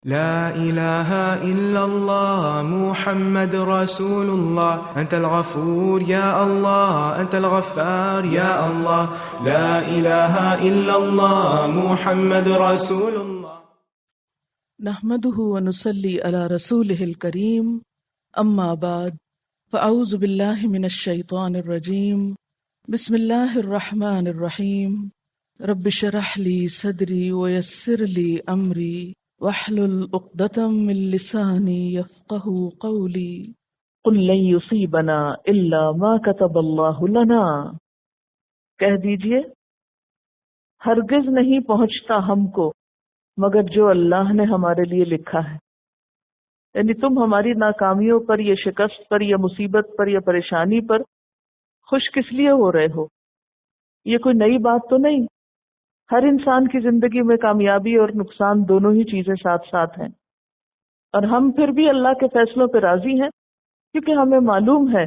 لا إله إلا الله محمد رسول الله أنت الغفور يا الله أنت الغفار يا الله لا إله إلا الله محمد رسول الله. نحمده ونصلي على رسوله الكريم أما بعد فأعوذ بالله من الشيطان الرجيم بسم الله الرحمن الرحيم رب اشرح لي صدري ويسر لي أمري واحلل عقدة من لساني يفقهوا قولي قل لن يصيبنا الا ما كتب اللہ لنا، کہہ دیجئے ہرگز نہیں پہنچتا ہم کو مگر جو اللہ نے ہمارے لیے لکھا ہے. یعنی تم ہماری ناکامیوں پر یا شکست پر یا مصیبت پر یا پریشانی پر خوش کس لیے ہو رہے ہو؟ یہ کوئی نئی بات تو نہیں. ہر انسان کی زندگی میں کامیابی اور نقصان دونوں ہی چیزیں ساتھ ساتھ ہیں، اور ہم پھر بھی اللہ کے فیصلوں پہ راضی ہیں، کیونکہ ہمیں معلوم ہے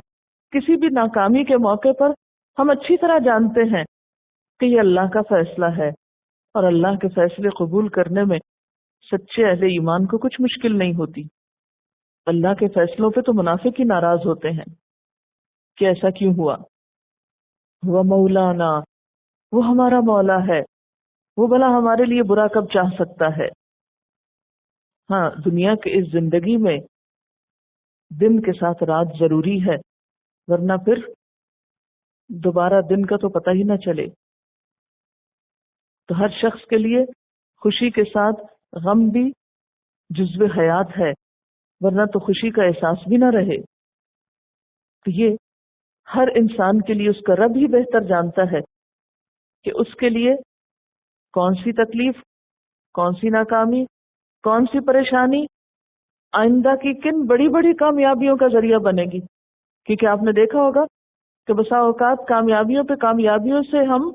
کسی بھی ناکامی کے موقع پر ہم اچھی طرح جانتے ہیں کہ یہ اللہ کا فیصلہ ہے، اور اللہ کے فیصلے قبول کرنے میں سچے اہل ایمان کو کچھ مشکل نہیں ہوتی. اللہ کے فیصلوں پہ تو منافق ہی ناراض ہوتے ہیں کہ ایسا کیوں ہوا. وہ مولانا، وہ ہمارا مولا ہے، وہ بھلا ہمارے لیے برا کب چاہ سکتا ہے. ہاں، دنیا کے اس زندگی میں دن کے ساتھ رات ضروری ہے، ورنہ پھر دوبارہ دن کا تو پتہ ہی نہ چلے. تو ہر شخص کے لیے خوشی کے ساتھ غم بھی جزو حیات ہے، ورنہ تو خوشی کا احساس بھی نہ رہے. تو یہ ہر انسان کے لیے اس کا رب ہی بہتر جانتا ہے کہ اس کے لیے کون سی تکلیف، کون سی ناکامی، کون سی پریشانی آئندہ کی کن بڑی بڑی کامیابیوں کا ذریعہ بنے گی. کیونکہ آپ نے دیکھا ہوگا کہ بسا اوقات کامیابیوں سے ہم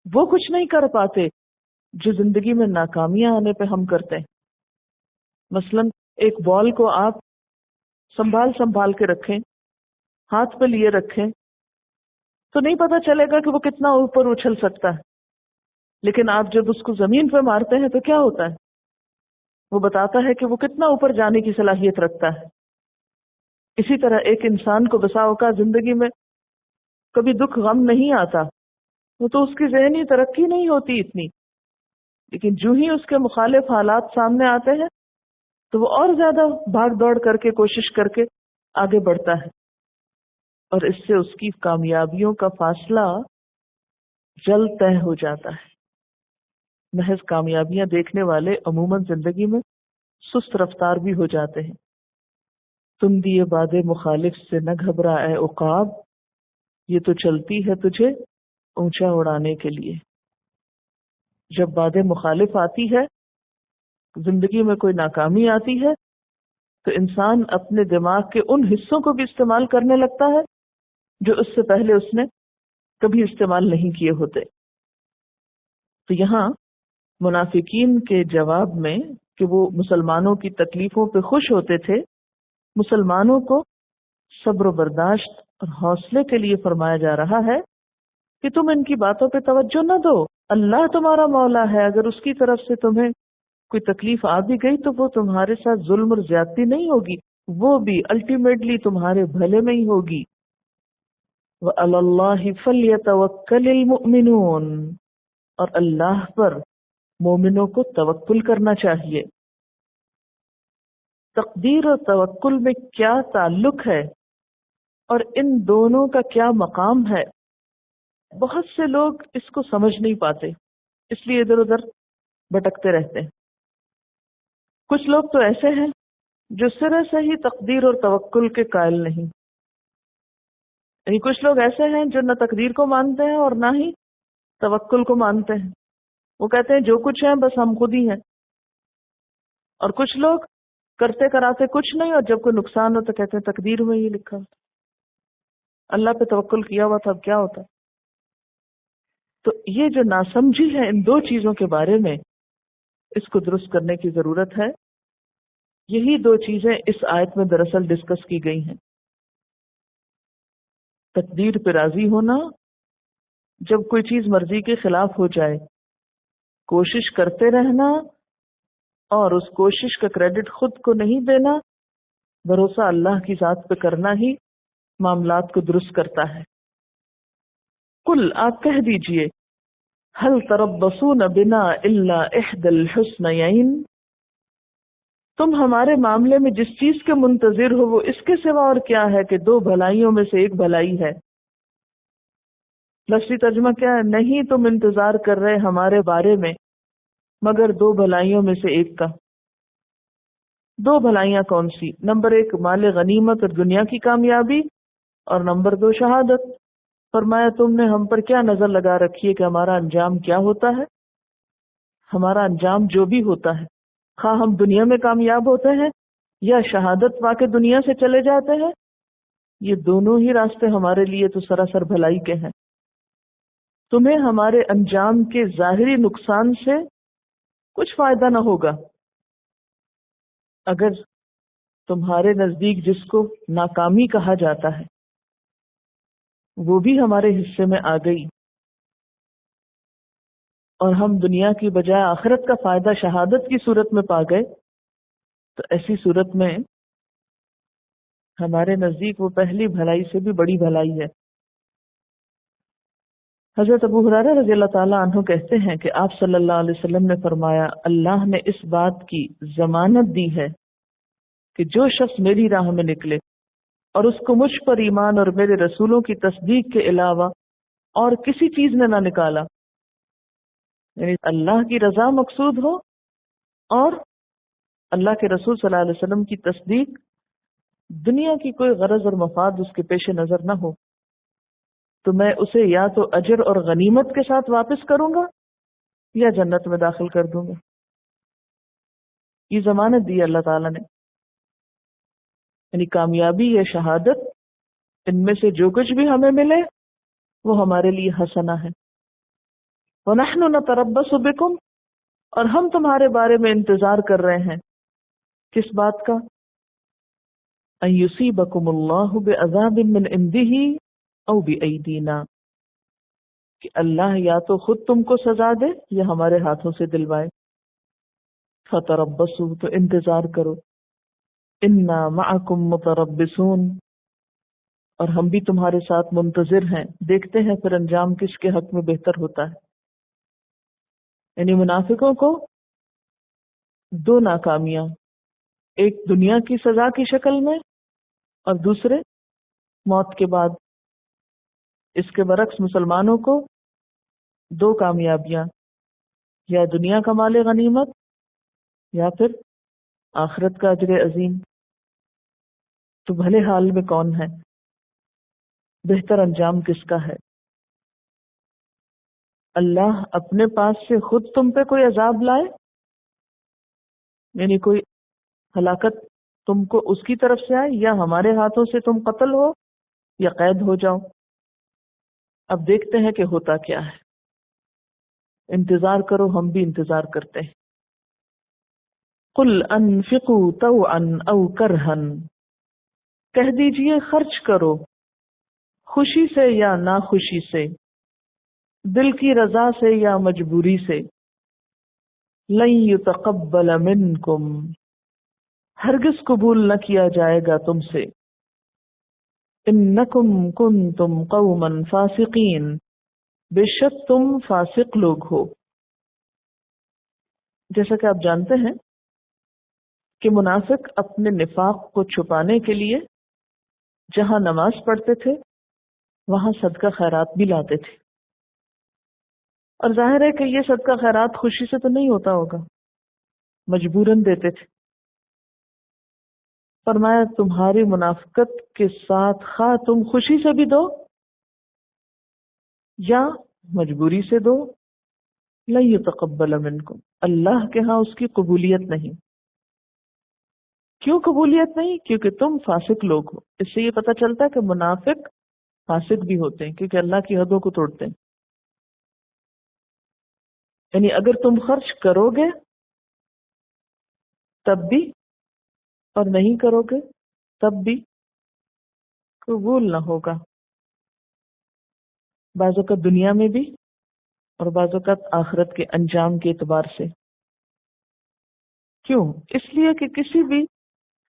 وہ کچھ نہیں کر پاتے جو زندگی میں ناکامیاں آنے پہ ہم کرتے ہیں. مثلا ایک بال کو آپ سنبھال کے رکھیں، ہاتھ پہ لیے رکھیں، تو نہیں پتا چلے گا کہ وہ کتنا اوپر اچھل سکتا ہے. لیکن آپ جب اس کو زمین پہ مارتے ہیں تو کیا ہوتا ہے؟ وہ بتاتا ہے کہ وہ کتنا اوپر جانے کی صلاحیت رکھتا ہے. اسی طرح ایک انسان کو بسا اوقات زندگی میں کبھی دکھ غم نہیں آتا، وہ تو اس کی ذہنی ترقی نہیں ہوتی اتنی، لیکن جو ہی اس کے مخالف حالات سامنے آتے ہیں تو وہ اور زیادہ بھاگ دوڑ کر کے کوشش کر کے آگے بڑھتا ہے، اور اس سے اس کی کامیابیوں کا فاصلہ جلد طے ہو جاتا ہے. محض کامیابیاں دیکھنے والے عموماً زندگی میں سست رفتار بھی ہو جاتے ہیں. تم دیے باد مخالف سے نہ گھبرا اے عقاب، یہ تو چلتی ہے تجھے اونچا اڑانے کے لیے. جب باد مخالف آتی ہے، زندگی میں کوئی ناکامی آتی ہے، تو انسان اپنے دماغ کے ان حصوں کو بھی استعمال کرنے لگتا ہے جو اس سے پہلے اس نے کبھی استعمال نہیں کیے ہوتے. تو یہاں منافقین کے جواب میں کہ وہ مسلمانوں کی تکلیفوں پہ خوش ہوتے تھے، مسلمانوں کو صبر و برداشت اور حوصلے کے لیے فرمایا جا رہا ہے کہ تم ان کی باتوں پہ توجہ نہ دو. اللہ تمہارا مولا ہے، اگر اس کی طرف سے تمہیں کوئی تکلیف آ بھی گئی تو وہ تمہارے ساتھ ظلم اور زیادتی نہیں ہوگی، وہ بھی الٹیمیٹلی تمہارے بھلے میں ہی ہوگی. وَعَلَى اللَّهِ فَلْيَتَوَكَّلِ الْمُؤْمِنُونَ، اور اللہ پر مومنوں کو توکل کرنا چاہیے. تقدیر اور توکل میں کیا تعلق ہے اور ان دونوں کا کیا مقام ہے، بہت سے لوگ اس کو سمجھ نہیں پاتے، اس لیے ادھر ادھر بھٹکتے رہتے ہیں. کچھ لوگ تو ایسے ہیں جو سرے سے ہی تقدیر اور توکل کے قائل نہیں. یعنی کچھ لوگ ایسے ہیں جو نہ تقدیر کو مانتے ہیں اور نہ ہی توکل کو مانتے ہیں. وہ کہتے ہیں جو کچھ ہے بس ہم خود ہی ہیں. اور کچھ لوگ کرتے کراتے کچھ نہیں، اور جب کوئی نقصان ہو تو کہتے ہیں تقدیر میں یہ لکھا، اللہ پہ توکل کیا ہوا تھا اب کیا ہوتا. تو یہ جو ناسمجھی ہے ان دو چیزوں کے بارے میں، اس کو درست کرنے کی ضرورت ہے. یہی دو چیزیں اس آیت میں دراصل ڈسکس کی گئی ہیں. تقدیر پہ راضی ہونا، جب کوئی چیز مرضی کے خلاف ہو جائے کوشش کرتے رہنا اور اس کوشش کا کریڈٹ خود کو نہیں دینا، بھروسہ اللہ کی ذات پہ کرنا ہی معاملات کو درست کرتا ہے۔ قل، آپ کہہ دیجئے، هل تربصون بنا الا احدى الحسنيين، تم ہمارے معاملے میں جس چیز کے منتظر ہو وہ اس کے سوا اور کیا ہے کہ دو بھلائیوں میں سے ایک بھلائی ہے۔ لفظی ترجمہ کیا ہے؟ نہیں تم انتظار کر رہے ہمارے بارے میں مگر دو بھلائیوں میں سے ایک کا۔ دو بھلائیاں کون سی؟ نمبر ایک مال غنیمت اور دنیا کی کامیابی، اور نمبر دو شہادت۔ فرمایا تم نے ہم پر کیا نظر لگا رکھی ہے کہ ہمارا انجام کیا ہوتا ہے؟ ہمارا انجام جو بھی ہوتا ہے، خواہ ہم دنیا میں کامیاب ہوتے ہیں یا شہادت پا کے دنیا سے چلے جاتے ہیں، یہ دونوں ہی راستے ہمارے لیے تو سراسر بھلائی کے ہیں۔ تمہیں ہمارے انجام کے ظاہری نقصان سے کچھ فائدہ نہ ہوگا، اگر تمہارے نزدیک جس کو ناکامی کہا جاتا ہے وہ بھی ہمارے حصے میں آ گئی اور ہم دنیا کی بجائے آخرت کا فائدہ شہادت کی صورت میں پا گئے، تو ایسی صورت میں ہمارے نزدیک وہ پہلی بھلائی سے بھی بڑی بھلائی ہے۔ حضرت ابو ہریرہ رضی اللہ تعالیٰ عنہ کہتے ہیں کہ آپ صلی اللہ علیہ وسلم نے فرمایا، اللہ نے اس بات کی ضمانت دی ہے کہ جو شخص میری راہ میں نکلے اور اس کو مجھ پر ایمان اور میرے رسولوں کی تصدیق کے علاوہ اور کسی چیز نے نہ نکالا، یعنی اللہ کی رضا مقصود ہو اور اللہ کے رسول صلی اللہ علیہ وسلم کی تصدیق، دنیا کی کوئی غرض اور مفاد اس کے پیش نظر نہ ہو، تو میں اسے یا تو اجر اور غنیمت کے ساتھ واپس کروں گا یا جنت میں داخل کر دوں گا۔ یہ ضمانت دی اللہ تعالیٰ نے، یعنی کامیابی یا شہادت، ان میں سے جو کچھ بھی ہمیں ملے وہ ہمارے لیے حسنہ ہے۔ وَنَحْنُ نَتَرَبَّصُ بِكُمْ، اور ہم تمہارے بارے میں انتظار کر رہے ہیں، کس بات کا؟ أَن يُصِيبَكُمُ اللَّهُ بِعَذَابٍ مِّنْ عِندِهِ أَوْ بِأَيْدِينَا، کہ اللہ یا تو خود تم کو سزا دے یا ہمارے ہاتھوں سے دلوائے۔ فَتَرَبَّصُوا، تو انتظار کرو، إِنَّا مَعَكُمْ مُتَرَبِّصُونَ، اور ہم بھی تمہارے ساتھ منتظر ہیں، دیکھتے ہیں پھر انجام کس کے حق میں بہتر ہوتا ہے۔ یعنی منافقوں کو دو ناکامیاں، ایک دنیا کی سزا کی شکل میں اور دوسرے موت کے بعد۔ اس کے برعکس مسلمانوں کو دو کامیابیاں، یا دنیا کا مال غنیمت یا پھر آخرت کا اجر عظیم۔ تو بھلے حال میں کون ہے؟ بہتر انجام کس کا ہے؟ اللہ اپنے پاس سے خود تم پہ کوئی عذاب لائے، یعنی کوئی ہلاکت تم کو اس کی طرف سے آئے، یا ہمارے ہاتھوں سے تم قتل ہو یا قید ہو جاؤ۔ اب دیکھتے ہیں کہ ہوتا کیا ہے، انتظار کرو، ہم بھی انتظار کرتے ہیں۔ قل انفقوا طوعا او کرہا، کہہ دیجئے خرچ کرو خوشی سے یا ناخوشی سے، دل کی رضا سے یا مجبوری سے۔ لن یتقبل منکم، ہرگز قبول نہ کیا جائے گا تم سے۔ انکم کنتم قوما فاسقین، بے شک تم فاسق لوگ ہو۔ جیسا کہ آپ جانتے ہیں کہ منافق اپنے نفاق کو چھپانے کے لیے جہاں نماز پڑھتے تھے وہاں صدقہ خیرات بھی لاتے تھے، اور ظاہر ہے کہ یہ صدقہ خیرات خوشی سے تو نہیں ہوتا ہوگا، مجبوراً دیتے تھے۔ فرمایا تمہاری منافقت کے ساتھ خواہ تم خوشی سے بھی دو یا مجبوری سے دو، لن یتقبل منکم، اللہ کے ہاں اس کی قبولیت نہیں۔ کیوں قبولیت نہیں؟ کیونکہ تم فاسق لوگ ہو۔ اس سے یہ پتہ چلتا ہے کہ منافق فاسق بھی ہوتے ہیں، کیونکہ اللہ کی حدوں کو توڑتے ہیں۔ یعنی اگر تم خرچ کرو گے تب بھی اور نہیں کرو گے تب بھی قبول نہ ہوگا، بعض اوقات دنیا میں بھی اور بعض اوقات آخرت کے انجام کے اعتبار سے۔ کیوں؟ اس لیے کہ کسی بھی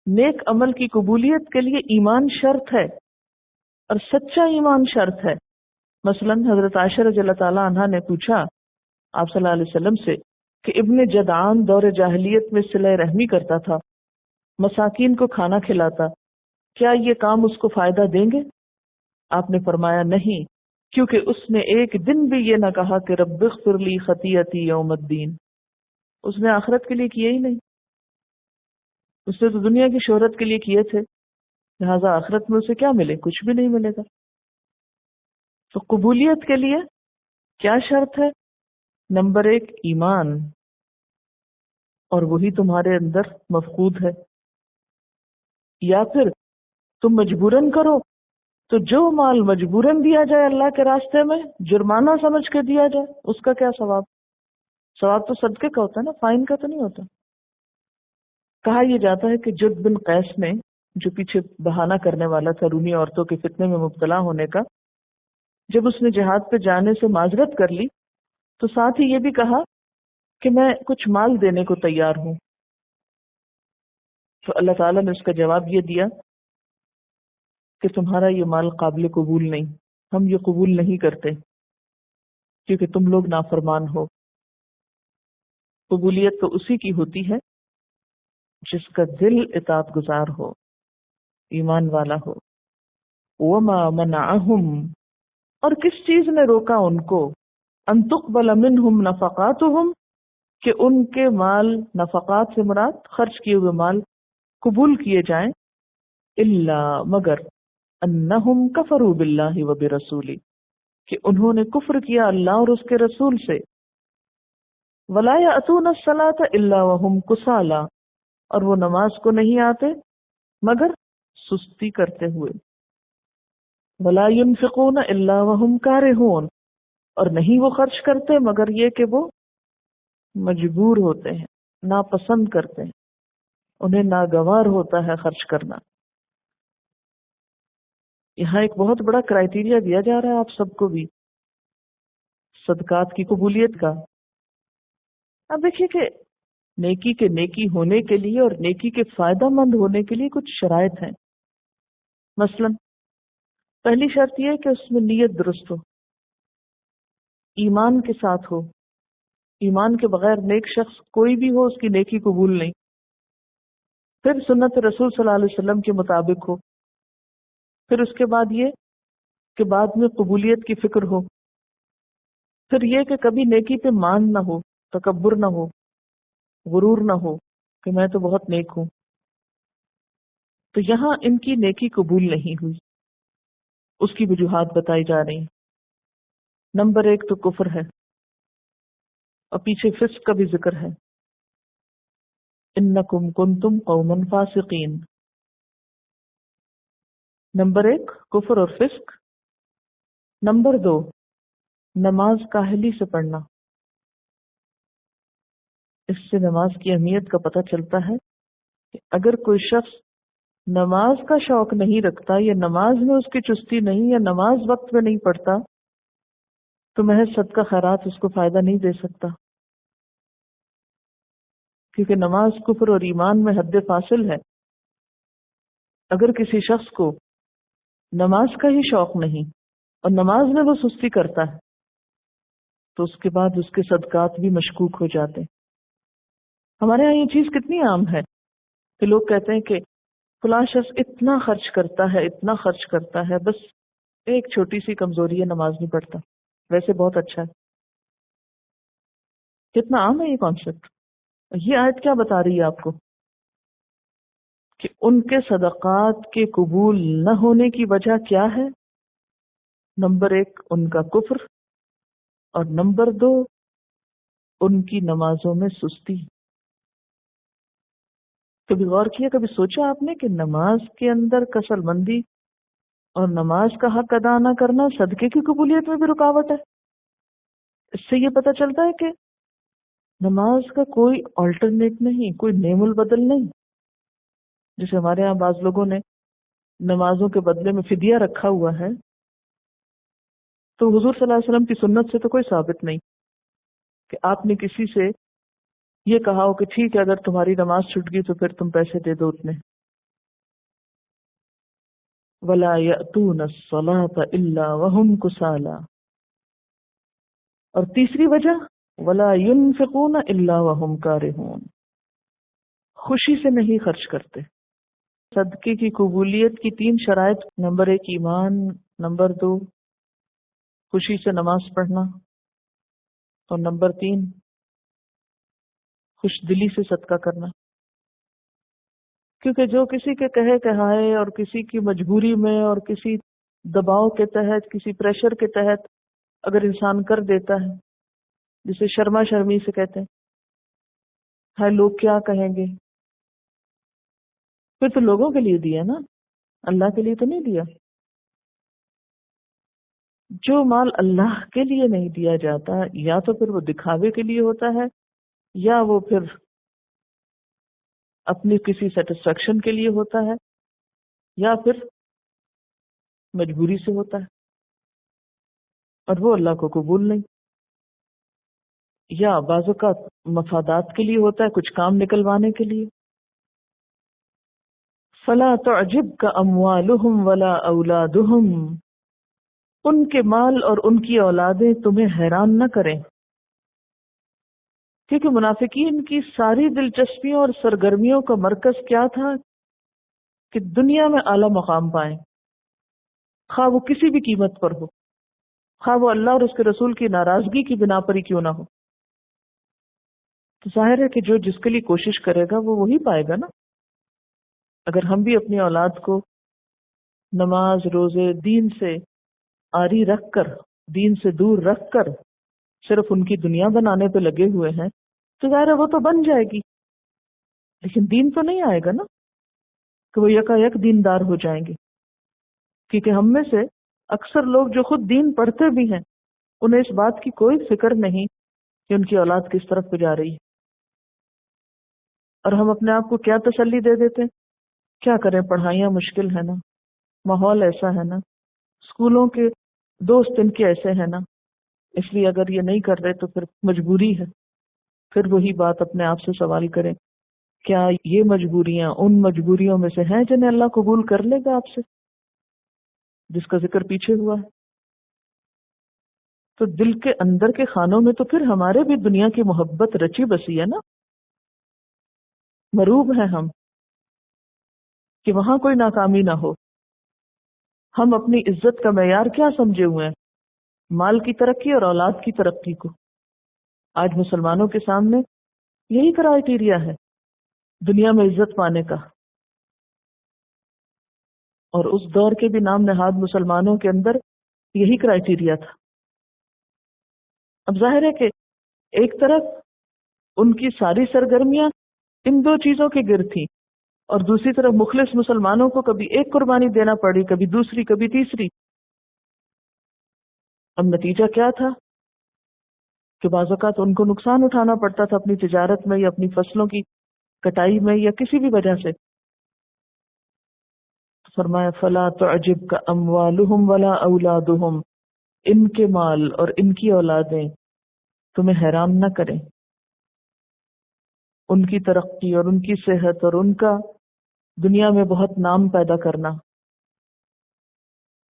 نیک عمل کی قبولیت کے لیے ایمان شرط ہے، اور سچا ایمان شرط ہے۔ مثلا حضرت عائشہ رضی اللہ تعالیٰ عنہا نے پوچھا آپ صلی اللہ علیہ وسلم سے کہ ابن جدعان دور جاہلیت میں صلہ رحمی کرتا تھا، مساکین کو کھانا کھلاتا، کیا یہ کام اس کو فائدہ دیں گے؟ آپ نے فرمایا نہیں، کیونکہ اس نے ایک دن بھی یہ نہ کہا کہ رب اغفر لی خطیئتی یوم الدین۔ اس نے آخرت کے لیے کیے ہی نہیں، اس نے تو دنیا کی شہرت کے لیے کیے تھے، لہذا آخرت میں اسے کیا ملے؟ کچھ بھی نہیں ملے گا۔ تو قبولیت کے لیے کیا شرط ہے؟ نمبر 1 ایمان، اور وہی تمہارے اندر مفقود ہے، یا پھر تم مجبوراً کرو تو جو مال مجبوراً دیا جائے اللہ کے راستے میں، جرمانہ سمجھ کے دیا جائے، اس کا کیا ثواب؟ ثواب تو صدقے کا ہوتا ہے نا، فائن کا تو نہیں ہوتا۔ کہا یہ جاتا ہے کہ جد بن قیس نے، جو پیچھے بہانہ کرنے والا تھا رومی عورتوں کے فتنے میں مبتلا ہونے کا، جب اس نے جہاد پہ جانے سے معذرت کر لی تو ساتھ ہی یہ بھی کہا کہ میں کچھ مال دینے کو تیار ہوں، تو اللہ تعالیٰ نے اس کا جواب یہ دیا کہ تمہارا یہ مال قابل قبول نہیں، ہم یہ قبول نہیں کرتے کیونکہ تم لوگ نافرمان ہو۔ قبولیت تو اسی کی ہوتی ہے جس کا دل اطاعت گزار ہو، ایمان والا ہو۔ وما منعہم، اور کس چیز نے روکا ان کو، ان تقبل منہم نفقاتہم، کہ ان کے مال، نفقات سے مراد خرچ کیے ہوئے مال، قبول کیے جائیں، الا مگر انہم کفروا باللہ وبرسولہ، کہ انہوں نے کفر کیا اللہ اور اس کے رسول سے۔ ولا یأتون الصلاۃ الا وہم کسالى، اور وہ نماز کو نہیں آتے مگر سستی کرتے ہوئے۔ ولا ينفقون الا وهم كارهون، اور نہیں وہ خرچ کرتے مگر یہ کہ وہ مجبور ہوتے ہیں، ناپسند کرتے ہیں، انہیں ناگوار ہوتا ہے خرچ کرنا۔ یہاں ایک بہت بڑا کرائیٹیریا دیا جا رہا ہے آپ سب کو بھی صدقات کی قبولیت کا۔ اب دیکھیے کہ نیکی کے نیکی ہونے کے لیے اور نیکی کے فائدہ مند ہونے کے لیے کچھ شرائط ہیں۔ مثلا پہلی شرط یہ ہے کہ اس میں نیت درست ہو، ایمان کے ساتھ ہو۔ ایمان کے بغیر نیک شخص کوئی بھی ہو، اس کی نیکی قبول نہیں۔ پھر سنت رسول صلی اللہ علیہ وسلم کے مطابق ہو۔ پھر اس کے بعد یہ کہ بعد میں قبولیت کی فکر ہو۔ پھر یہ کہ کبھی نیکی پہ مان نہ ہو، تکبر نہ ہو، غرور نہ ہو کہ میں تو بہت نیک ہوں۔ تو یہاں ان کی نیکی قبول نہیں ہوئی، اس کی وجوہات بتائی جا رہی ہیں۔ نمبر 1 تو کفر ہے، اور پیچھے فسق کا بھی ذکر ہے، انکم کنتم قوما فاسقین۔ نمبر 1 کفر اور فسق۔ نمبر 2 نماز کاہلی سے پڑھنا۔ اس سے نماز کی اہمیت کا پتہ چلتا ہے کہ اگر کوئی شخص نماز کا شوق نہیں رکھتا، یا نماز میں اس کی چستی نہیں، یا نماز وقت میں نہیں پڑھتا، تو محض صدقہ خیرات اس کو فائدہ نہیں دے سکتا، کیونکہ نماز کفر اور ایمان میں حد فاصل ہے۔ اگر کسی شخص کو نماز کا ہی شوق نہیں اور نماز میں وہ سستی کرتا ہے، تو اس کے بعد اس کے صدقات بھی مشکوک ہو جاتے ہیں۔ ہمارے یہاں یہ چیز کتنی عام ہے کہ لوگ کہتے ہیں کہ فلاں شخص اتنا خرچ کرتا ہے، اتنا خرچ کرتا ہے، بس ایک چھوٹی سی کمزوری ہے، نماز نہیں پڑھتا، ویسے بہت اچھا ہے۔ کتنا عام ہے یہ کانسیپٹ۔ یہ آیت کیا بتا رہی ہے آپ کو؟ کہ ان کے صدقات کے قبول نہ ہونے کی وجہ کیا ہے؟ نمبر 1 ان کا کفر، اور نمبر 2 ان کی نمازوں میں سستی۔ کبھی غور کیا، کبھی سوچا آپ نے کہ نماز کے اندر کسل مندی اور نماز کا حق ادا نہ کرنا صدقے کی قبولیت میں بھی رکاوٹ ہے؟ اس سے یہ پتہ چلتا ہے کہ نماز کا کوئی آلٹرنیٹ نہیں، کوئی نعم البدل نہیں۔ جیسے ہمارے ہاں بعض لوگوں نے نمازوں کے بدلے میں فدیہ رکھا ہوا ہے، تو حضور صلی اللہ علیہ وسلم کی سنت سے تو کوئی ثابت نہیں کہ آپ نے کسی سے یہ کہا ہو کہ ٹھیک ہے اگر تمہاری نماز چھوٹ گئی تو پھر تم پیسے دے دو اتنے. وَلَا يَأْتُونَ الصَّلَاةَ إِلَّا وَهُمْ كُسَالَىٰ. اور تیسری وجہ وَلَا يُنْفِقُونَ إِلَّا وَهُمْ كَارِهُونَ. خوشی سے نہیں خرچ کرتے. صدقے کی قبولیت کی 3 شرائط: نمبر 1 ایمان، نمبر 2 خوشی سے نماز پڑھنا، اور نمبر 3 خوش دلی سے صدقہ کرنا. کیونکہ جو کسی کے کہے کہائے اور کسی کی مجبوری میں اور کسی دباؤ کے تحت، کسی پریشر کے تحت اگر انسان کر دیتا ہے، جسے شرما شرمی سے کہتے ہیں، ہائے لوگ کیا کہیں گے، پھر تو لوگوں کے لیے دیا نا، اللہ کے لیے تو نہیں دیا. جو مال اللہ کے لیے نہیں دیا جاتا یا تو پھر وہ دکھاوے کے لیے ہوتا ہے، یا وہ پھر اپنی کسی سیٹسفیکشن کے لیے ہوتا ہے، یا پھر مجبوری سے ہوتا ہے، اور وہ اللہ کو قبول نہیں. یا بعض اوقات مفادات کے لیے ہوتا ہے، کچھ کام نکلوانے کے لیے. فلا تعجبک اموالہم ولا اولادہم. ان کے مال اور ان کی اولادیں تمہیں حیران نہ کریں، کیونکہ منافقین کی ساری دلچسپیوں اور سرگرمیوں کا مرکز کیا تھا کہ دنیا میں اعلیٰ مقام پائیں، خواہ وہ کسی بھی قیمت پر ہو، خواہ وہ اللہ اور اس کے رسول کی ناراضگی کی بنا پر ہی کیوں نہ ہو. تو ظاہر ہے کہ جو جس کے لیے کوشش کرے گا وہ وہی پائے گا نا. اگر ہم بھی اپنی اولاد کو نماز روزے دین سے آری رکھ کر، دین سے دور رکھ کر صرف ان کی دنیا بنانے پہ لگے ہوئے ہیں تو ظاہر ہے وہ تو بن جائے گی، لیکن دین تو نہیں آئے گا نا کہ وہ یکا یک دیندار ہو جائیں گے. کیونکہ ہم میں سے اکثر لوگ جو خود دین پڑھتے بھی ہیں انہیں اس بات کی کوئی فکر نہیں کہ ان کی اولاد کس طرف کو جا رہی ہے. اور ہم اپنے آپ کو کیا تسلی دے دیتے ہیں، کیا کریں پڑھائیاں مشکل ہے نا، ماحول ایسا ہے نا، اسکولوں کے دوست ان کے ایسے ہیں نا، اس لیے اگر یہ نہیں کر رہے تو پھر مجبوری ہے. پھر وہی بات اپنے آپ سے سوال کریں، کیا یہ مجبوریاں ان مجبوریوں میں سے ہیں جنہیں اللہ قبول کر لے گا آپ سے، جس کا ذکر پیچھے ہوا ہے؟ تو دل کے اندر کے خانوں میں تو پھر ہمارے بھی دنیا کی محبت رچی بسی ہے نا. مروب ہیں ہم کہ وہاں کوئی ناکامی نہ ہو. ہم اپنی عزت کا معیار کیا سمجھے ہوئے ہیں؟ مال کی ترقی اور اولاد کی ترقی کو. آج مسلمانوں کے سامنے یہی کرائیٹیریا ہے دنیا میں عزت پانے کا، اور اس دور کے بھی نام نہاد مسلمانوں کے اندر یہی کرائیٹیریا تھا. اب ظاہر ہے کہ ایک طرف ان کی ساری سرگرمیاں ان 2 چیزوں کے گرد تھیں، اور دوسری طرف مخلص مسلمانوں کو کبھی ایک قربانی دینا پڑی، کبھی دوسری، کبھی تیسری. اب نتیجہ کیا تھا کہ بعض اوقات ان کو نقصان اٹھانا پڑتا تھا اپنی تجارت میں یا اپنی فصلوں کی کٹائی میں یا کسی بھی وجہ سے. فرمایا فلا تعجبک اموالہم ولا اولادہم. ان کے مال اور ان کی اولادیں تمہیں حیران نہ کریں، ان کی ترقی اور ان کی صحت اور ان کا دنیا میں بہت نام پیدا کرنا.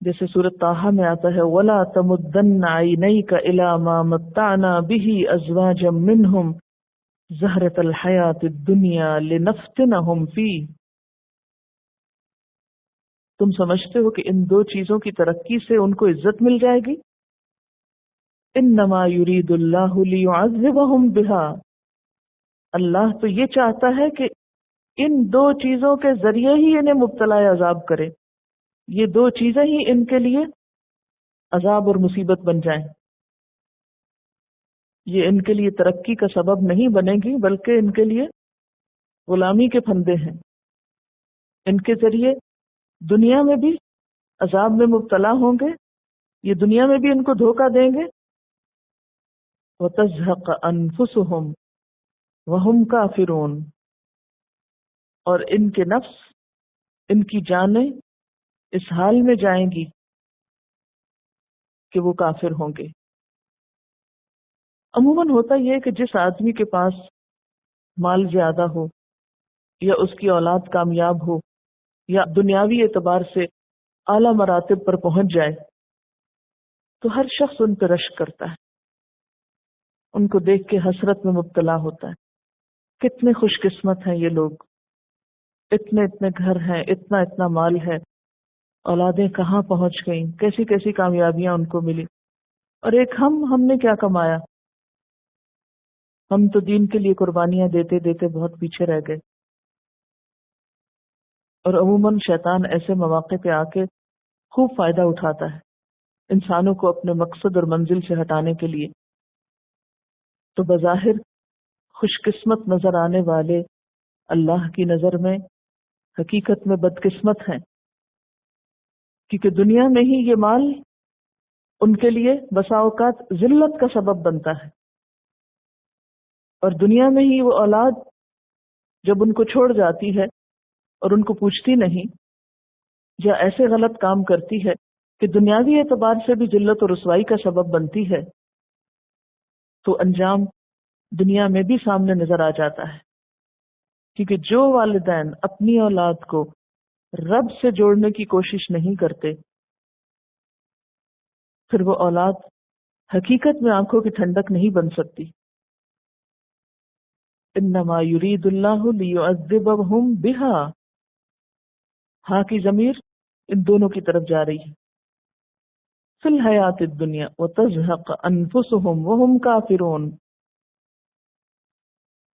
جیسے سورۃ طٰہٰ میں آتا ہے وَلَا تَمُدَّنَّ عَيْنَيْكَ إِلَىٰ مَا مَتَّعْنَا بِهِ أَزْوَاجًا مِّنْهُمْ زَهْرَةَ الْحَيَاةِ الدُّنْيَا لِنَفْتِنَهُمْ فِيهِ. تم سمجھتے ہو کہ ان 2 چیزوں کی ترقی سے ان کو عزت مل جائے گی؟ انما یرید اللہ لیعذبہم بہا. اللہ تو یہ چاہتا ہے کہ ان 2 چیزوں کے ذریعے ہی انہیں مبتلا عذاب کرے. یہ 2 چیزیں ہی ان کے لیے عذاب اور مصیبت بن جائیں. یہ ان کے لیے ترقی کا سبب نہیں بنے گی بلکہ ان کے لیے غلامی کے پھندے ہیں. ان کے ذریعے دنیا میں بھی عذاب میں مبتلا ہوں گے، یہ دنیا میں بھی ان کو دھوکہ دیں گے. وَتَزْهَقَ أَنفُسُهُمْ وَهُمْ كَافِرُونَ. اور ان کے نفس، ان کی جانیں اس حال میں جائیں گی کہ وہ کافر ہوں گے. عموماً ہوتا یہ ہے کہ جس آدمی کے پاس مال زیادہ ہو یا اس کی اولاد کامیاب ہو یا دنیاوی اعتبار سے اعلیٰ مراتب پر پہنچ جائے تو ہر شخص ان پہ رشک کرتا ہے، ان کو دیکھ کے حسرت میں مبتلا ہوتا ہے. کتنے خوش قسمت ہیں یہ لوگ، اتنے اتنے گھر ہیں، اتنا اتنا مال ہے، اولادیں کہاں پہنچ گئیں، کیسی کیسی کامیابیاں ان کو ملی. اور ایک ہم نے کیا کمایا؟ ہم تو دین کے لیے قربانیاں دیتے دیتے بہت پیچھے رہ گئے. اور عموماً شیطان ایسے مواقع پہ آ کے خوب فائدہ اٹھاتا ہے انسانوں کو اپنے مقصد اور منزل سے ہٹانے کے لیے. تو بظاہر خوش قسمت نظر آنے والے اللہ کی نظر میں حقیقت میں بدقسمت ہیں، کیونکہ دنیا میں ہی یہ مال ان کے لیے بسا اوقات ذلت کا سبب بنتا ہے، اور دنیا میں ہی وہ اولاد جب ان کو چھوڑ جاتی ہے اور ان کو پوچھتی نہیں یا ایسے غلط کام کرتی ہے کہ دنیاوی اعتبار سے بھی ذلت اور رسوائی کا سبب بنتی ہے، تو انجام دنیا میں بھی سامنے نظر آ جاتا ہے. کیونکہ جو والدین اپنی اولاد کو رب سے جوڑنے کی کوشش نہیں کرتے، پھر وہ اولاد حقیقت میں آنکھوں کی ٹھنڈک نہیں بن سکتی. انما یرید اللہ لیعذبہم بہا، ہاں کی ضمیر ان دونوں کی طرف جا رہی ہے. فی الحیات الدنیا وتزہق انفسہم وہم کافرون،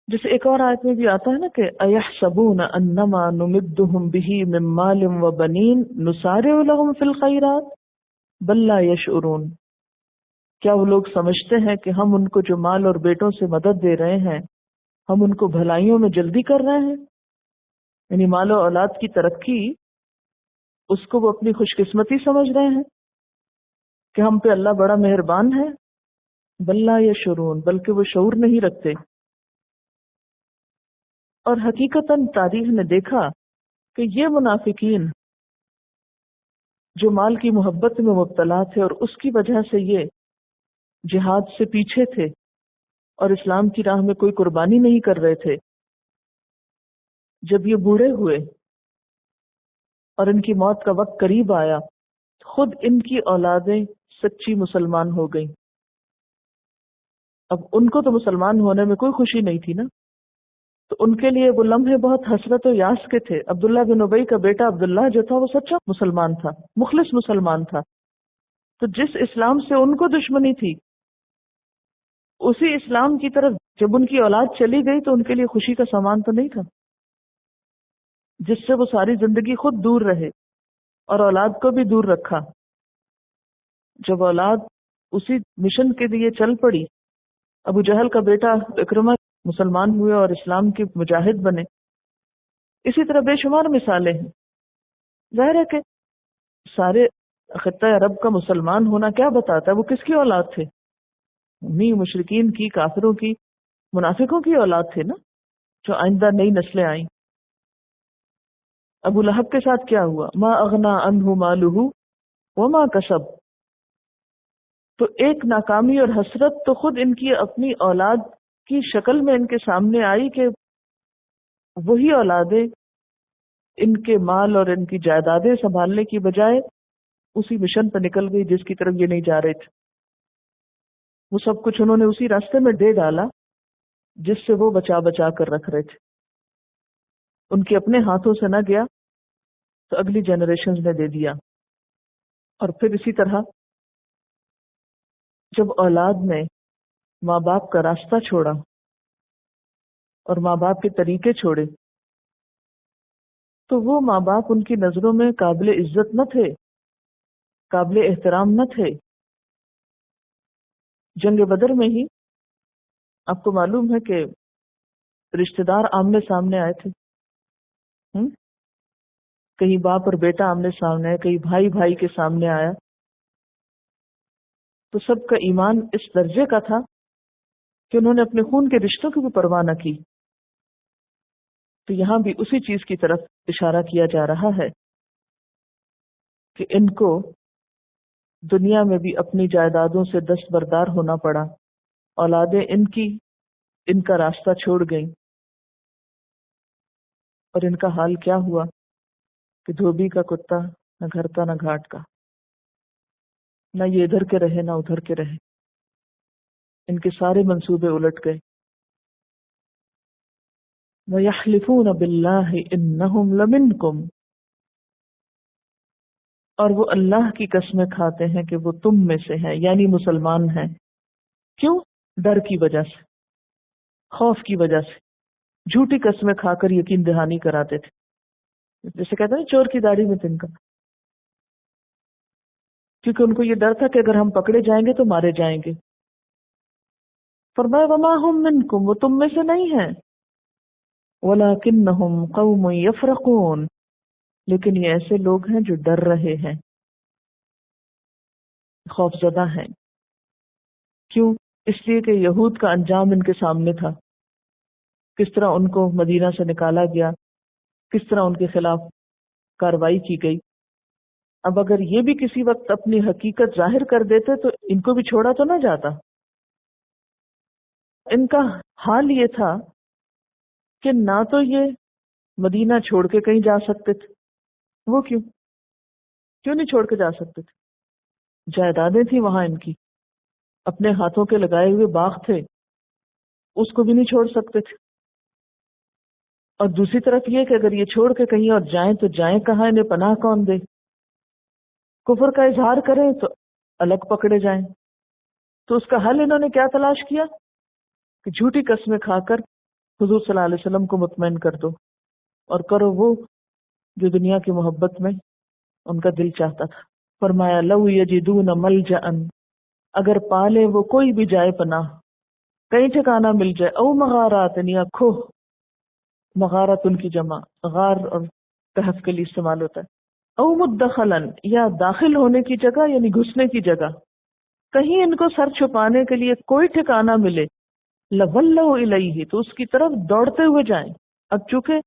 جیسے ایک اور آیت میں بھی آتا ہے نا کہ ایحسبون انما نمدہم بہ من مال وبنین نسارع لہم فی الخیرات بل لا یشعرون. کیا وہ لوگ سمجھتے ہیں کہ ہم ان کو جو مال اور بیٹوں سے مدد دے رہے ہیں ہم ان کو بھلائیوں میں جلدی کر رہے ہیں؟ یعنی مال و اولاد کی ترقی اس کو وہ اپنی خوش قسمتی سمجھ رہے ہیں کہ ہم پہ اللہ بڑا مہربان ہے. بل لا یشعرون، بلکہ وہ شعور نہیں رکھتے. اور حقیقتاً تاریخ نے دیکھا کہ یہ منافقین جو مال کی محبت میں مبتلا تھے اور اس کی وجہ سے یہ جہاد سے پیچھے تھے اور اسلام کی راہ میں کوئی قربانی نہیں کر رہے تھے، جب یہ بوڑھے ہوئے اور ان کی موت کا وقت قریب آیا خود ان کی اولادیں سچی مسلمان ہو گئیں. اب ان کو تو مسلمان ہونے میں کوئی خوشی نہیں تھی نا، تو ان کے لیے وہ لمحے بہت حسرت و یاس کے تھے. عبداللہ بن ابی کا بیٹا عبداللہ جو تھا وہ سچا مسلمان تھا، مخلص مسلمان تھا. تو جس اسلام سے ان کو دشمنی تھی اسی اسلام کی طرف جب ان کی اولاد چلی گئی تو ان کے لیے خوشی کا سامان تو نہیں تھا، جس سے وہ ساری زندگی خود دور رہے اور اولاد کو بھی دور رکھا. جب اولاد اسی مشن کے لیے چل پڑی، ابو جہل کا بیٹا اکرمہ مسلمان ہوئے اور اسلام کے مجاہد بنے. اسی طرح بے شمار مثالیں ہیں. ظاہر ہے کہ سارے خطہ عرب کا مسلمان ہونا کیا بتاتا ہے وہ کس کی اولاد تھے؟ انہی مشرکین کی، کافروں کی، منافقوں کی اولاد تھے نا، جو آئندہ نئی نسلیں آئیں. ابو لہب کے ساتھ کیا ہوا؟ ما اغنا عنہ مالہ وما کسب. تو ایک ناکامی اور حسرت تو خود ان کی اپنی اولاد کی شکل میں ان کے سامنے آئی کہ وہی اولادیں ان کے مال اور ان کی جائیدادیں سنبھالنے کی بجائے اسی مشن پہ نکل گئی جس کی طرف یہ نہیں جا رہے تھے. وہ سب کچھ انہوں نے اسی راستے میں دے ڈالا جس سے وہ بچا بچا کر رکھ رہے تھے. ان کے اپنے ہاتھوں سے نہ گیا تو اگلی جنریشنز نے دے دیا. اور پھر اسی طرح جب اولاد نے ماں باپ کا راستہ چھوڑا اور ماں باپ کے طریقے چھوڑے تو وہ ماں باپ ان کی نظروں میں قابل عزت نہ تھے، قابل احترام نہ تھے. جنگ بدر میں ہی آپ کو معلوم ہے کہ رشتہ دار آمنے سامنے آئے تھے. کہیں باپ اور بیٹا آمنے سامنے آئے، کہیں بھائی بھائی کے سامنے آیا. تو سب کا ایمان اس درجے کا تھا کہ انہوں نے اپنے خون کے رشتوں کی بھی پرواہ نہ کی. تو یہاں بھی اسی چیز کی طرف اشارہ کیا جا رہا ہے کہ ان کو دنیا میں بھی اپنی جائیدادوں سے دستبردار ہونا پڑا. اولادیں ان کا راستہ چھوڑ گئیں اور ان کا حال کیا ہوا کہ دھوبی کا کتا نہ گھر کا نہ گھاٹ کا، نہ یہ ادھر کے رہے نہ ادھر کے رہے، ان کے سارے منصوبے الٹ گئے۔ وَيَحْلِفُونَ بِاللَّهِ إِنَّهُمْ لَمِنْكُمْ، اور وہ اللہ کی قسمیں کھاتے ہیں کہ وہ تم میں سے ہیں، یعنی مسلمان ہیں۔ کیوں؟ ڈر کی وجہ سے، خوف کی وجہ سے، جھوٹی قسمیں کھا کر یقین دہانی کراتے تھے، جیسے کہتے ہیں چور کی داڑھی میں تنکا، کیونکہ ان کو یہ ڈر تھا کہ اگر ہم پکڑے جائیں گے تو مارے جائیں گے۔ فرمایا وما ہم منکم، وہ تم میں سے نہیں ہیں، ولکنہم قوم یفرقون، لیکن یہ ایسے لوگ ہیں جو ڈر رہے ہیں، خوف زدہ ہیں۔ کیوں؟ اس لیے کہ یہود کا انجام ان کے سامنے تھا، کس طرح ان کو مدینہ سے نکالا گیا، کس طرح ان کے خلاف کاروائی کی گئی۔ اب اگر یہ بھی کسی وقت اپنی حقیقت ظاہر کر دیتے تو ان کو بھی چھوڑا تو نہ جاتا۔ ان کا حال یہ تھا کہ نہ تو یہ مدینہ چھوڑ کے کہیں جا سکتے تھے، وہ کیوں نہیں چھوڑ کے جا سکتے تھے؟ جائیدادیں تھیں وہاں ان کی، اپنے ہاتھوں کے لگائے ہوئے باغ تھے، اس کو بھی نہیں چھوڑ سکتے تھے۔ اور دوسری طرف یہ کہ اگر یہ چھوڑ کے کہیں اور جائیں تو جائیں کہاں، انہیں پناہ کون دے؟ کفر کا اظہار کریں تو الگ پکڑے جائیں۔ تو اس کا حل انہوں نے کیا تلاش کیا کہ جھوٹی قسمیں کھا کر حضور صلی اللہ علیہ وسلم کو مطمئن کر دو، اور کرو وہ جو دنیا کی محبت میں ان کا دل چاہتا تھا۔ فرمایا لو یجدون ملجأ، اگر پالے وہ کوئی بھی جائے پناہ، کہیں ٹھکانہ مل جائے، او مغارات یا کھوہ، مغارت ان کی جمع غار اور کہف کے لیے استعمال ہوتا ہے، او مدخلا یا داخل ہونے کی جگہ یعنی گھسنے کی جگہ، کہیں ان کو سر چھپانے کے لیے کوئی ٹھکانہ ملے، لولوا الیہ، تو اس کی طرف دوڑتے ہوئے جائیں۔ اب چونکہ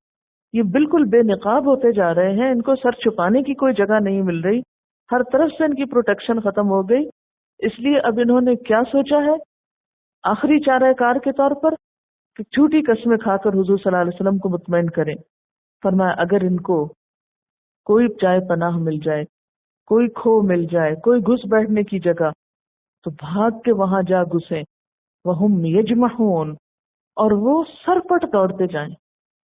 یہ بالکل بے نقاب ہوتے جا رہے ہیں، ان کو سر چھپانے کی کوئی جگہ نہیں مل رہی، ہر طرف سے ان کی پروٹیکشن ختم ہو گئی، اس لیے اب انہوں نے کیا سوچا ہے آخری چارہ کار کے طور پر کہ جھوٹی قسمیں کھا کر حضور صلی اللہ علیہ وسلم کو مطمئن کریں۔ فرمایا اگر ان کو کوئی جائے پناہ مل جائے، کوئی کھو مل جائے، کوئی گھس بیٹھنے کی جگہ، تو بھاگ کے وہاں جا گھسیں، وہم یجمحون، اور وہ سرپٹ دوڑتے جائیں۔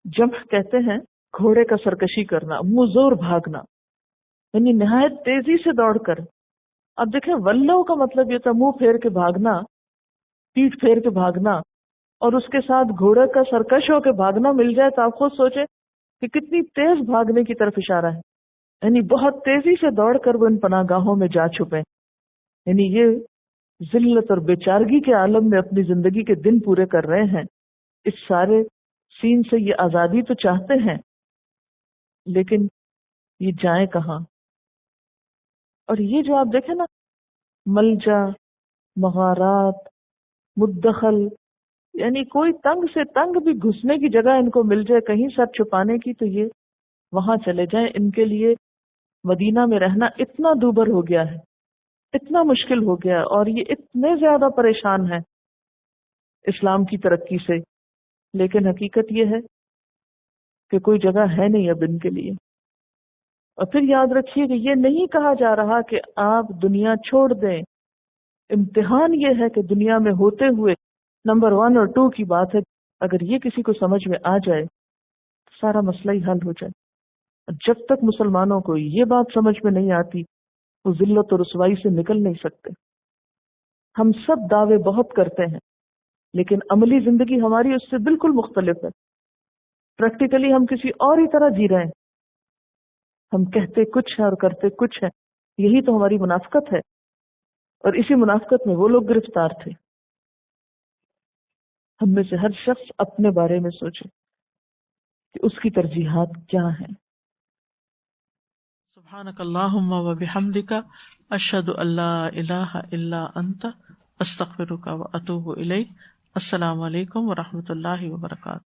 جمح کہتے ہیں گھوڑے کا سرکشی کرنا، منہ زور بھاگنا، یعنی نہایت تیزی سے دوڑ کر۔ اب دیکھیں ولو کا مطلب یہ تھا منہ پھیر کے بھاگنا، پیٹھ پھیر کے بھاگنا، اور اس کے ساتھ گھوڑے کا سرکش ہو کے بھاگنا مل جائے تو آپ خود سوچیں کہ کتنی تیز بھاگنے کی طرف اشارہ ہے، یعنی بہت تیزی سے دوڑ کر وہ ان پناہ گاہوں میں جا چھپے، یعنی یہ ذلت اور بیچارگی کے عالم میں اپنی زندگی کے دن پورے کر رہے ہیں۔ اس سارے سین سے یہ آزادی تو چاہتے ہیں، لیکن یہ جائیں کہاں؟ اور یہ جو آپ دیکھیں نا، ملجا، مغارات، مدخل، یعنی کوئی تنگ سے تنگ بھی گھسنے کی جگہ ان کو مل جائے کہیں سر چھپانے کی تو یہ وہاں چلے جائیں۔ ان کے لیے مدینہ میں رہنا اتنا دوبر ہو گیا ہے، اتنا مشکل ہو گیا ہے، اور یہ اتنے زیادہ پریشان ہیں اسلام کی ترقی سے، لیکن حقیقت یہ ہے کہ کوئی جگہ ہے نہیں اب ان کے لیے۔ اور پھر یاد رکھیے کہ یہ نہیں کہا جا رہا کہ آپ دنیا چھوڑ دیں، امتحان یہ ہے کہ دنیا میں ہوتے ہوئے نمبر 1 اور 2 کی بات ہے، اگر یہ کسی کو سمجھ میں آ جائے تو سارا مسئلہ ہی حل ہو جائے۔ جب تک مسلمانوں کو یہ بات سمجھ میں نہیں آتی وہ ذلت اور رسوائی سے نکل نہیں سکتے۔ ہم سب دعوے بہت کرتے ہیں لیکن عملی زندگی ہماری اس سے بالکل مختلف ہے۔ پریکٹیکلی ہم کسی اور ہی طرح جی رہے ہیں، ہم کہتے کچھ ہیں اور کرتے کچھ ہیں، یہی تو ہماری منافقت ہے، اور اسی منافقت میں وہ لوگ گرفتار تھے۔ ہم میں سے ہر شخص اپنے بارے میں سوچے کہ اس کی ترجیحات کیا ہیں۔ سبحانک اللہم و بحمدک، اشہد ان لا الہ الا انت، استغفرک و اتوب الیک۔ السلام علیکم و رحمۃ اللہ وبرکاتہ۔